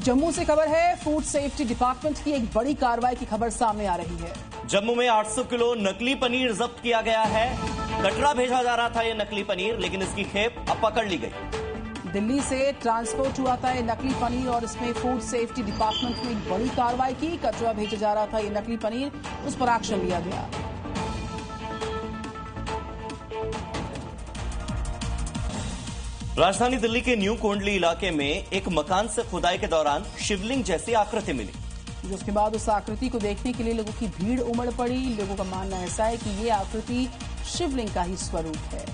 जम्मू से खबर है, फूड सेफ्टी डिपार्टमेंट की एक बड़ी कार्रवाई की खबर सामने आ रही है। जम्मू में 800 किलो नकली पनीर जब्त किया गया है। कटरा भेजा जा रहा था यह नकली पनीर, लेकिन इसकी खेप अब पकड़ ली गई। दिल्ली से ट्रांसपोर्ट हुआ था यह नकली पनीर और इसमें फूड सेफ्टी डिपार्टमेंट ने एक बड़ी कार्रवाई की। कटरा भेजा जा रहा था यह नकली पनीर, उस पर एक्शन लिया गया। राजधानी दिल्ली के न्यू कोंडली इलाके में एक मकान से खुदाई के दौरान शिवलिंग जैसी आकृति मिली, जिसके बाद उस आकृति को देखने के लिए लोगों की भीड़ उमड़ पड़ी। लोगों का मानना ऐसा है कि ये आकृति शिवलिंग का ही स्वरूप है।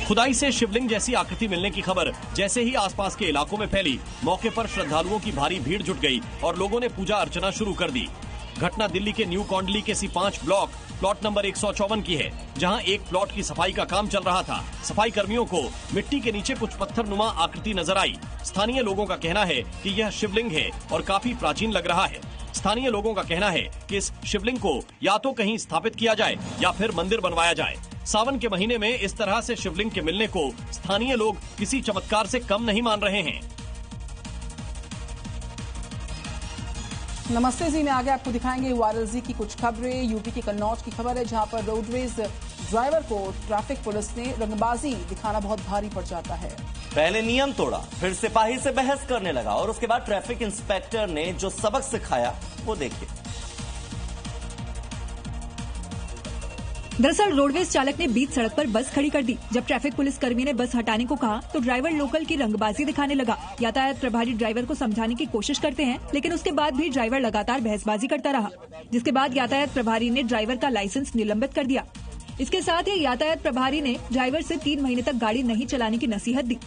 खुदाई से शिवलिंग जैसी आकृति मिलने की खबर जैसे ही आसपास के इलाकों में फैली, मौके पर श्रद्धालुओं की भारी भीड़ जुट गई और लोगों ने पूजा अर्चना शुरू कर दी। घटना दिल्ली के न्यू कोंडली के C5 ब्लॉक प्लॉट नंबर 154 की है, जहां एक प्लॉट की सफाई का काम चल रहा था। सफाई कर्मियों को मिट्टी के नीचे कुछ पत्थरनुमा आकृति नजर आई। स्थानीय लोगों का कहना है कि यह शिवलिंग है और काफी प्राचीन लग रहा है। स्थानीय लोगों का कहना है कि इस शिवलिंग को या तो कहीं स्थापित किया जाए या फिर मंदिर बनवाया जाए। सावन के महीने में इस तरह से शिवलिंग के मिलने को स्थानीय लोग किसी चमत्कार से कम नहीं मान रहे हैं। नमस्ते जी में आगे आपको दिखाएंगे वायरल जी की कुछ खबरें। यूपी के कन्नौज की खबर है, जहां पर रोडवेज ड्राइवर को ट्रैफिक पुलिस ने रंगबाजी दिखाना बहुत भारी पड़ जाता है। पहले नियम तोड़ा, फिर सिपाही से बहस करने लगा और उसके बाद ट्रैफिक इंस्पेक्टर ने जो सबक सिखाया वो देखिए। दरअसल रोडवेज चालक ने बीच सड़क पर बस खड़ी कर दी। जब ट्रैफिक पुलिस कर्मी ने बस हटाने को कहा तो ड्राइवर लोकल की रंगबाजी दिखाने लगा। यातायात प्रभारी ड्राइवर को समझाने की कोशिश करते हैं, लेकिन उसके बाद भी ड्राइवर लगातार बहसबाजी करता रहा, जिसके बाद यातायात प्रभारी ने ड्राइवर का लाइसेंस निलंबित कर दिया। इसके साथ ही यातायात प्रभारी ने ड्राइवर से 3 महीने तक गाड़ी नहीं चलाने की नसीहत दी।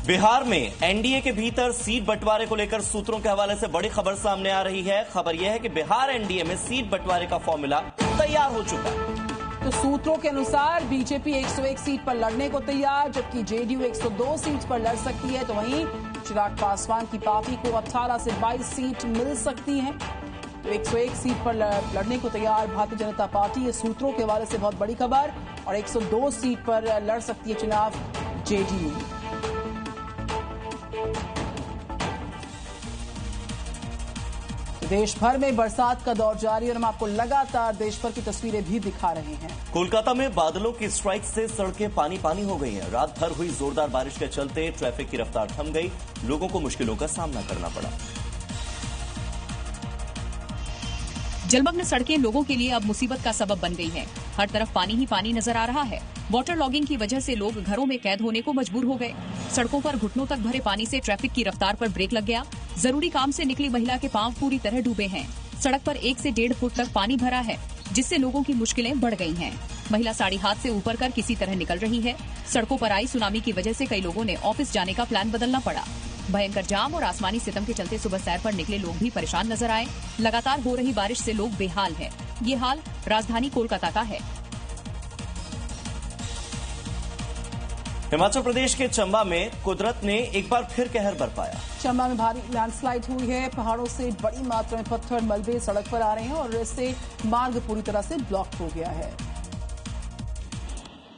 बिहार में एनडीए के भीतर सीट बंटवारे को लेकर सूत्रों के हवाले से बड़ी खबर सामने आ रही है। खबर यह है कि बिहार एनडीए में सीट बंटवारे का फॉर्मूला तैयार हो चुका है। तो सूत्रों के अनुसार बीजेपी 101 सीट पर लड़ने को तैयार, जबकि जेडीयू 102 सीट पर लड़ सकती है। तो वहीं चिराग पासवान की पार्टी को 18 से 22 सीट मिल सकती है। तो 101 सीट पर लड़ने को तैयार भारतीय जनता पार्टी, ये सूत्रों के हवाले से बहुत बड़ी खबर। और 102 सीट पर लड़ सकती है चुनाव जेडीयू। देश भर में बरसात का दौर जारी और हम आपको लगातार देश भर की तस्वीरें भी दिखा रहे हैं। कोलकाता में बादलों की स्ट्राइक से सड़कें पानी पानी हो गई हैं। रात भर हुई जोरदार बारिश के चलते ट्रैफिक की रफ्तार थम गई, लोगों को मुश्किलों का सामना करना पड़ा। जलमग्न सड़कें लोगों के लिए अब मुसीबत का सबब बन गई हैं। हर तरफ पानी ही पानी नजर आ रहा है। वाटर लॉगिंग की वजह से लोग घरों में कैद होने को मजबूर हो गए। सड़कों पर घुटनों तक भरे पानी से ट्रैफिक की रफ्तार पर ब्रेक लग गया। जरूरी काम से निकली महिला के पांव पूरी तरह डूबे हैं। सड़क पर 1 से 1.5 फुट तक पानी भरा है, जिससे लोगों की मुश्किलें बढ़ गई हैं। महिला साड़ी हाथ से ऊपर कर किसी तरह निकल रही है। सड़कों पर आई सुनामी की वजह से कई लोगों ने ऑफिस जाने का प्लान बदलना पड़ा। भयंकर जाम और आसमानी सितम के चलते सुबह सैर पर निकले लोग भी परेशान नजर आए। लगातार हो रही बारिश से लोग बेहाल हैं। ये हाल राजधानी कोलकाता का है। हिमाचल प्रदेश के चंबा में कुदरत ने एक बार फिर कहर बरपाया। चंबा में भारी लैंडस्लाइड हुई है। पहाड़ों से बड़ी मात्रा में पत्थर मलबे सड़क पर आ रहे हैं और इससे मार्ग पूरी तरह से ब्लॉक हो गया है।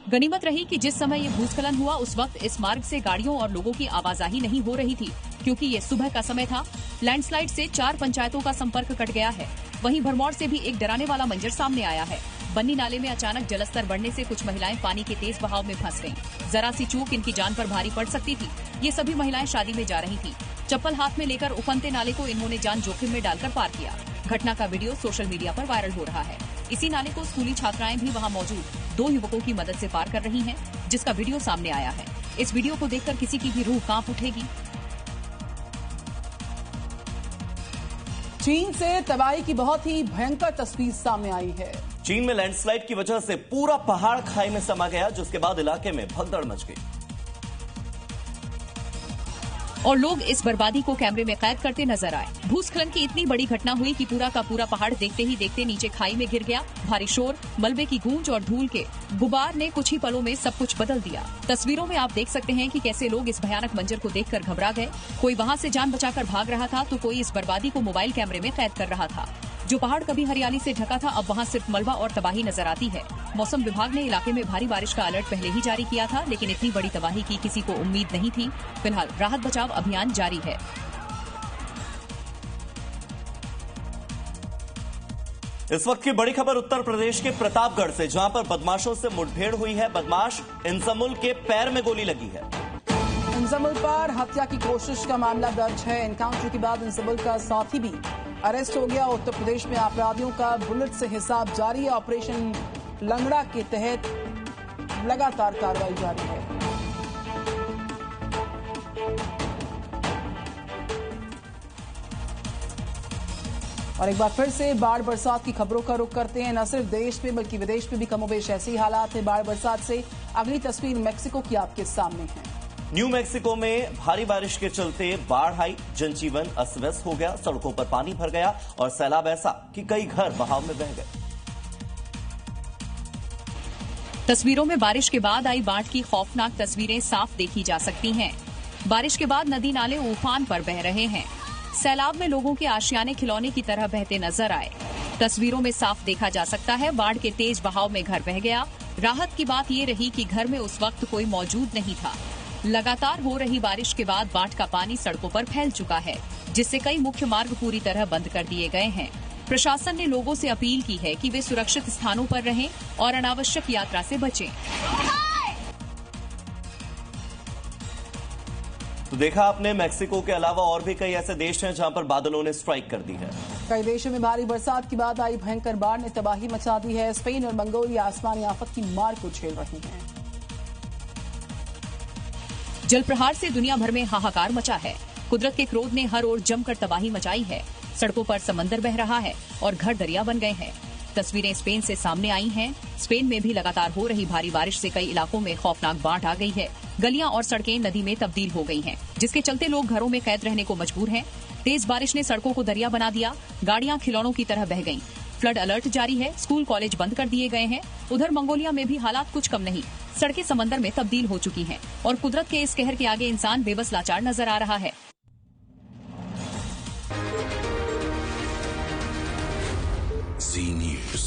गनीमत रही कि जिस समय ये भूस्खलन हुआ उस वक्त इस मार्ग से गाड़ियों और लोगों की आवाजाही नहीं हो रही थी, क्योंकि ये सुबह का समय था। लैंडस्लाइड से 4 पंचायतों का संपर्क कट गया है। वहीं भरमौर से भी एक डराने वाला मंजर सामने आया है। बन्नी नाले में अचानक जलस्तर बढ़ने से कुछ महिलाएं पानी के तेज बहाव में फंस गईं। जरा सी चूक इनकी जान पर भारी पड़ सकती थी। ये सभी महिलाएं शादी में जा रही थी। चप्पल हाथ में लेकर उफनते नाले को इन्होंने जान जोखिम में डालकर पार किया। घटना का वीडियो सोशल मीडिया पर वायरल हो रहा है। इसी नाले को स्कूली छात्राएं भी वहां मौजूद 2 युवकों की मदद से पार कर रही हैं, जिसका वीडियो सामने आया है। इस वीडियो को देखकर किसी की भी रूह कांप उठेगी। चीन से तबाही की बहुत ही भयंकर तस्वीर सामने आई है। चीन में लैंडस्लाइड की वजह से पूरा पहाड़ खाई में समा गया, जिसके बाद इलाके में भगदड़ मच गई और लोग इस बर्बादी को कैमरे में कैद करते नजर आए। भूस्खलन की इतनी बड़ी घटना हुई कि पूरा का पूरा पहाड़ देखते ही देखते नीचे खाई में गिर गया। भारी शोर, मलबे की गूंज और धूल के गुबार ने कुछ ही पलों में सब कुछ बदल दिया। तस्वीरों में आप देख सकते हैं कि कैसे लोग इस भयानक मंजर को देखकर घबरा गए। कोई वहां से जान बचाकर भाग रहा था तो कोई इस बर्बादी को मोबाइल कैमरे में कैद कर रहा था। जो पहाड़ कभी हरियाली से ढका था, अब वहाँ सिर्फ मलबा और तबाही नजर आती है। मौसम विभाग ने इलाके में भारी बारिश का अलर्ट पहले ही जारी किया था, लेकिन इतनी बड़ी तबाही की किसी को उम्मीद नहीं थी। फिलहाल राहत बचाव अभियान जारी है। इस वक्त की बड़ी खबर उत्तर प्रदेश के प्रतापगढ़ से, जहां पर बदमाशों से मुठभेड़ हुई है। बदमाश इंजमुल के पैर में गोली लगी है। इंजमुल पर हत्या की कोशिश का मामला दर्ज है। एनकाउंटर के बाद इंजमुल का साथी भी अरेस्ट हो गया। उत्तर प्रदेश में अपराधियों का बुलेट से हिसाब जारी है। ऑपरेशन लंगड़ा के तहत लगातार कार्रवाई जारी है। और एक बार फिर से बाढ़ बरसात की खबरों का रुख करते हैं। न सिर्फ देश में बल्कि विदेश में भी कमोबेश ऐसी हालात है। बाढ़ बरसात से अगली तस्वीर मैक्सिको की आपके सामने है। न्यू मैक्सिको में भारी बारिश के चलते बाढ़ आई, जनजीवन अस्त व्यस्त हो गया, सड़कों पर पानी भर गया और सैलाब ऐसा कि कई घर बहाव में बह गए। तस्वीरों में बारिश के बाद आई बाढ़ की खौफनाक तस्वीरें साफ देखी जा सकती हैं। बारिश के बाद नदी नाले उफान पर बह रहे हैं। सैलाब में लोगों के आशियाने खिलौने की तरह बहते नजर आए। तस्वीरों में साफ देखा जा सकता है बाढ़ के तेज बहाव में घर बह गया। राहत की बात ये रही कि घर में उस वक्त कोई मौजूद नहीं था। लगातार हो रही बारिश के बाद बाढ़ का पानी सड़कों पर फैल चुका है, जिससे कई मुख्य मार्ग पूरी तरह बंद कर दिए गए हैं। प्रशासन ने लोगों से अपील की है कि वे सुरक्षित स्थानों पर रहें और अनावश्यक यात्रा से बचें। तो देखा आपने, मैक्सिको के अलावा और भी कई ऐसे देश हैं जहां पर बादलों ने स्ट्राइक कर दी है। कई देशों में भारी बरसात के बाद आई भयंकर बाढ़ ने तबाही मचा दी है। स्पेन और मंगोलिया आसमानी आफत की मार को झेल रही हैं। जल प्रहार से दुनिया भर में हाहाकार मचा है। कुदरत के क्रोध ने हर ओर जमकर तबाही मचाई है। सड़कों पर समंदर बह रहा है और घर दरिया बन गए हैं। तस्वीरें स्पेन से सामने आई हैं। स्पेन में भी लगातार हो रही भारी बारिश से कई इलाकों में खौफनाक बाढ़ आ गई है। गलियां और सड़कें नदी में तब्दील हो गई हैं, जिसके चलते लोग घरों में कैद रहने को मजबूर हैं। तेज बारिश ने सड़कों को दरिया बना दिया। गाड़ियां खिलौनों की तरह बह गईं। फ्लड अलर्ट जारी है। स्कूल कॉलेज बंद कर दिए गए हैं। उधर मंगोलिया में भी हालात कुछ कम नहीं। सड़कें समंदर में तब्दील हो चुकी हैं और कुदरत के इस कहर के आगे इंसान बेबस लाचार नजर आ रहा है। Zee News.